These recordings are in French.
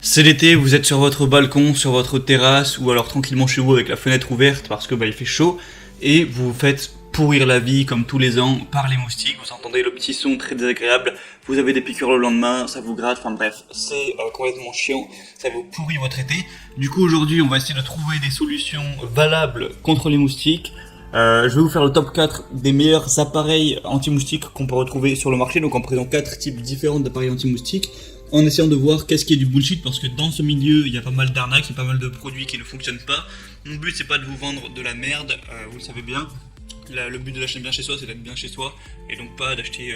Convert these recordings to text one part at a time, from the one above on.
C'est l'été, vous êtes sur votre balcon, sur votre terrasse, ou alors tranquillement chez vous avec la fenêtre ouverte parce que il fait chaud, et vous vous faites pourrir la vie comme tous les ans par les moustiques, vous entendez le petit son très désagréable, vous avez des piqûres le lendemain, ça vous gratte, enfin bref, c'est complètement chiant, ça vous pourrit votre été. Du coup aujourd'hui on va essayer de trouver des solutions valables contre les moustiques. Je vais vous faire le top 4 des meilleurs appareils anti-moustiques qu'on peut retrouver sur le marché, donc en présentant 4 types différents d'appareils anti-moustiques, en essayant de voir qu'est-ce qui est du bullshit, parce que dans ce milieu il y a pas mal d'arnaques, il y a pas mal de produits qui ne fonctionnent pas. Mon but c'est pas de vous vendre de la merde, vous le savez bien. Le but de l'acheter bien chez soi, c'est d'être bien chez soi, et donc pas d'acheter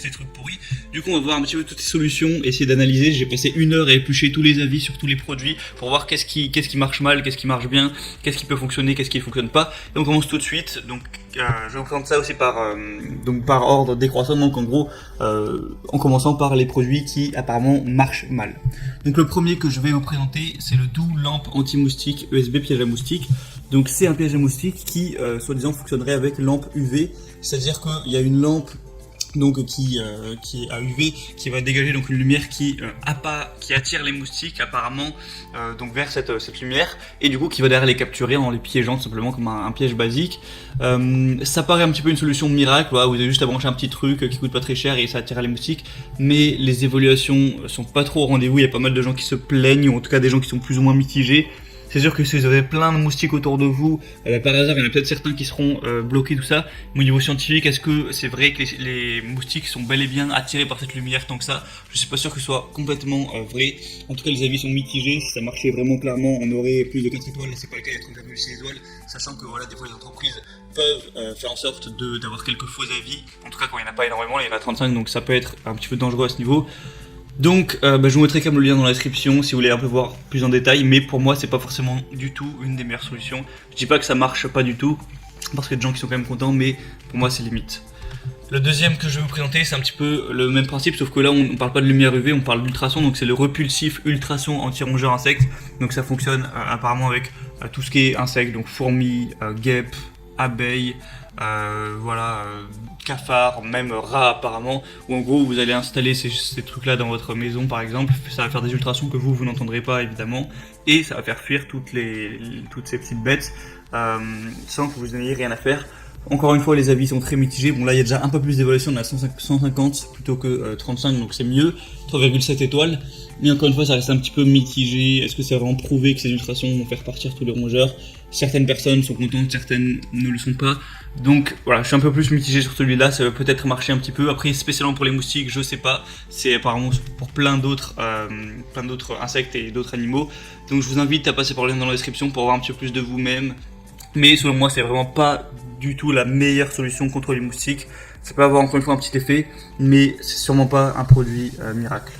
des trucs pourris. Du coup on va voir un petit peu toutes ces solutions, essayer d'analyser. J'ai passé 1 heure à éplucher tous les avis sur tous les produits, pour voir qu'est-ce qui marche mal, qu'est-ce qui marche bien, qu'est-ce qui peut fonctionner, qu'est-ce qui ne fonctionne pas. Et on commence tout de suite, donc je vais vous présenter ça aussi par ordre décroissant, donc en gros en commençant par les produits qui apparemment marchent mal. Donc le premier que je vais vous présenter, c'est le Doux lampe anti-moustique USB piège à moustiques. Donc c'est un piège à moustiques qui soi-disant fonctionnerait avec lampe UV, c'est-à-dire qu'il y a une lampe donc qui est à UV, qui va dégager donc une lumière qui attire les moustiques apparemment donc vers cette lumière, et du coup qui va derrière les capturer en les piégeant simplement comme un piège basique. Ça paraît un petit peu une solution miracle, voilà, vous avez juste à brancher un petit truc qui coûte pas très cher et ça attire les moustiques, mais les évaluations sont pas trop au rendez-vous. Il y a pas mal de gens qui se plaignent, ou en tout cas des gens qui sont plus ou moins mitigés. C'est sûr que si vous avez plein de moustiques autour de vous, par hasard il y en a peut-être certains qui seront bloqués, tout ça. Mais au niveau scientifique, est-ce que c'est vrai que les moustiques sont bel et bien attirés par cette lumière tant que ça? Je suis pas sûr que ce soit complètement vrai. En tout cas les avis sont mitigés. Si ça marchait vraiment clairement, on aurait plus de 4 étoiles, c'est pas le cas, il y a 3,6 étoiles. Sachant que voilà, des fois les entreprises peuvent faire en sorte d'avoir quelques faux avis. En tout cas quand il n'y en a pas énormément, il y en a 35, donc ça peut être un petit peu dangereux à ce niveau. Donc je vous mettrai quand même le lien dans la description si vous voulez un peu voir plus en détail, mais pour moi c'est pas forcément du tout une des meilleures solutions. Je dis pas que ça marche pas du tout, parce qu'il y a des gens qui sont quand même contents, mais pour moi c'est limite. Le deuxième que je vais vous présenter, c'est un petit peu le même principe, sauf que là on parle pas de lumière UV, on parle d'ultrasons, donc c'est le repulsif ultrason anti-rongeur insectes. Donc ça fonctionne apparemment avec tout ce qui est insectes, donc fourmis, guêpes, abeilles, cafards, même rats apparemment, où en gros vous allez installer ces trucs là dans votre maison par exemple, ça va faire des ultrasons que vous n'entendrez pas évidemment, et ça va faire fuir toutes ces petites bêtes sans que vous n'ayez rien à faire. Encore une fois les avis sont très mitigés, bon là il y a déjà un peu plus d'évaluation, on a 150 plutôt que 35, donc c'est mieux, 3,7 étoiles, mais encore une fois ça reste un petit peu mitigé. Est-ce que c'est vraiment prouvé que ces ultrasons vont faire partir tous les rongeurs? Certaines personnes sont contentes, certaines ne le sont pas, donc voilà, je suis un peu plus mitigé sur celui-là, ça va peut-être marcher un petit peu. Après spécialement pour les moustiques, je sais pas, c'est apparemment pour plein d'autres insectes et d'autres animaux, donc je vous invite à passer par le lien dans la description pour voir un petit peu plus de vous-même. Mais selon moi c'est vraiment pas du tout la meilleure solution contre les moustiques. Ça peut avoir encore une fois un petit effet, mais c'est sûrement pas un produit miracle.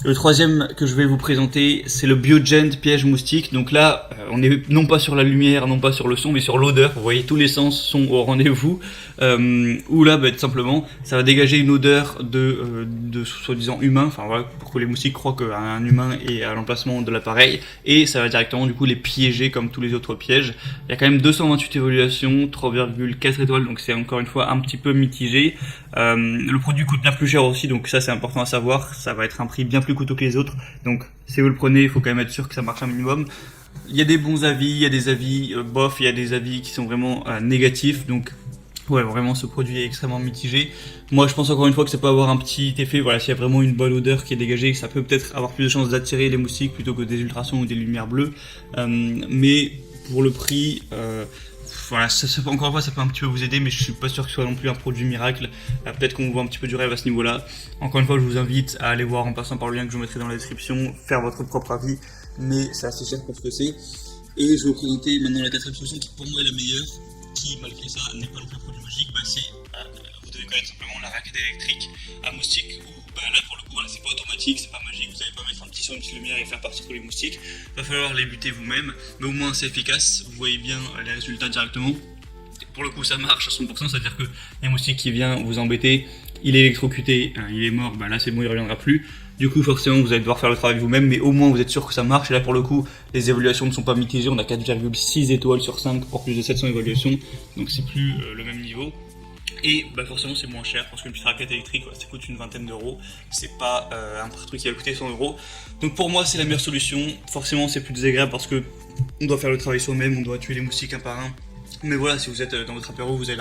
Le troisième que je vais vous présenter, c'est le Biogent piège moustique. Donc là, on est non pas sur la lumière, non pas sur le son, mais sur l'odeur. Vous voyez, tous les sens sont au rendez-vous. Où là, tout simplement, ça va dégager une odeur de soi-disant humain. Enfin voilà, pour que les moustiques croient qu'un humain est à l'emplacement de l'appareil. Et ça va directement du coup les piéger comme tous les autres pièges. Il y a quand même 228 évaluations, 3,4 étoiles. Donc c'est encore une fois un petit peu mitigé. Le produit coûte bien plus cher aussi, donc ça c'est important à savoir. Ça va être un prix bien plus coûteux que les autres, donc si vous le prenez il faut quand même être sûr que ça marche un minimum. Il y a des bons avis, il y a des avis bof, il y a des avis qui sont vraiment négatifs, donc ouais, vraiment ce produit est extrêmement mitigé. Moi je pense encore une fois que ça peut avoir un petit effet, voilà, s'il y a vraiment une bonne odeur qui est dégagée, ça peut peut-être avoir plus de chances d'attirer les moustiques plutôt que des ultrasons ou des lumières bleues, mais pour le prix voilà, encore une fois, ça peut un petit peu vous aider, mais je suis pas sûr que ce soit non plus un produit miracle. Peut-être qu'on vous voit un petit peu du rêve à ce niveau-là. Encore une fois, je vous invite à aller voir en passant par le lien que je vous mettrai dans la description, faire votre propre avis, mais c'est assez cher pour ce que c'est. Et je vais vous présenter maintenant la quatrième solution qui pour moi est la meilleure, qui malgré ça n'est pas non plus un produit magique. Vous devez connaître simplement la raquette électrique à moustiques, où là pour le coup, voilà, c'est pas automatique, c'est pas magique, vous n'allez pas mettre un petit son, une petite lumière et faire partir tous les moustiques. Va falloir les buter vous-même, mais au moins c'est efficace, vous voyez bien les résultats directement. Pour le coup ça marche à 100%, c'est-à-dire que un moustique qui vient vous embêter, il est électrocuté, il est mort, là c'est bon, il reviendra plus. Du coup forcément vous allez devoir faire le travail vous-même, mais au moins vous êtes sûr que ça marche. Et là pour le coup les évaluations ne sont pas mitigées, on a 4,6 étoiles sur 5 pour plus de 700 évaluations, donc c'est plus le même niveau. Et bah forcément c'est moins cher parce qu'une petite raclette électrique ça coûte une vingtaine d'euros, c'est pas un truc qui va coûter 100 euros. Donc pour moi c'est la meilleure solution. Forcément c'est plus désagréable parce que on doit faire le travail soi-même, on doit tuer les moustiques un par un. Mais voilà, si vous êtes dans votre apéro, vous avez